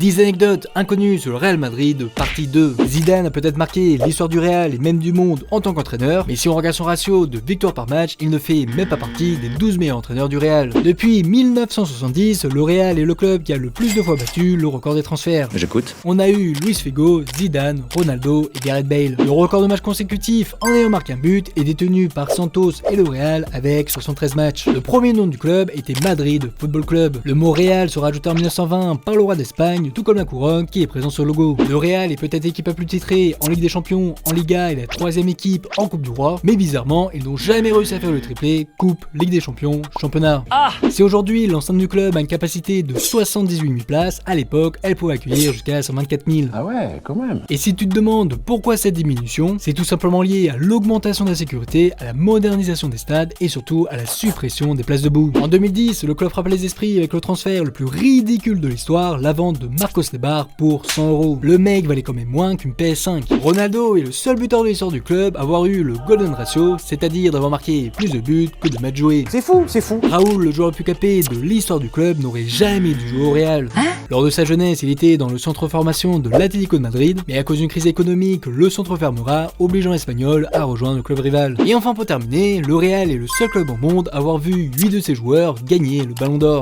10 anecdotes inconnues sur le Real Madrid, partie 2. Zidane a peut-être marqué l'histoire du Real et même du monde en tant qu'entraîneur, mais si on regarde son ratio de victoires par match, il ne fait même pas partie des 12 meilleurs entraîneurs du Real. Depuis 1970, le Real est le club qui a le plus de fois battu le record des transferts. J'écoute. On a eu Luis Figo, Zidane, Ronaldo et Gareth Bale. Le record de matchs consécutifs en ayant marqué un but est détenu par Santos et le Real avec 73 matchs. Le premier nom du club était Madrid Football Club. Le mot Real sera ajouté en 1920 par le roi d'Espagne, tout comme la couronne qui est présente sur le logo. Le Real est peut-être l'équipe la plus titrée en Ligue des Champions, en Liga et la troisième équipe en Coupe du Roi, mais bizarrement, ils n'ont jamais réussi à faire le triplé Coupe, Ligue des Champions, Championnat. Si aujourd'hui l'enceinte du club a une capacité de 78 000 places, à l'époque, elle pouvait accueillir jusqu'à 124 000. Ah ouais, quand même. Et si tu te demandes pourquoi cette diminution, c'est tout simplement lié à l'augmentation de la sécurité, à la modernisation des stades et surtout à la suppression des places debout. En 2010, le club frappe les esprits avec le transfert le plus ridicule de l'histoire, la vente de Marcos Lebar pour 100 €. Le mec valait quand même moins qu'une PS5. Ronaldo est le seul buteur de l'histoire du club à avoir eu le Golden Ratio, c'est-à-dire d'avoir marqué plus de buts que de matchs joués. C'est fou, c'est fou. Raoul, le joueur le plus capé de l'histoire du club, n'aurait jamais dû jouer au Real. Lors de sa jeunesse, il était dans le centre de formation de l'Atlético de Madrid, mais à cause d'une crise économique, le centre fermera, obligeant l'Espagnol à rejoindre le club rival. Et enfin pour terminer, le Real est le seul club au monde à avoir vu 8 de ses joueurs gagner le Ballon d'Or.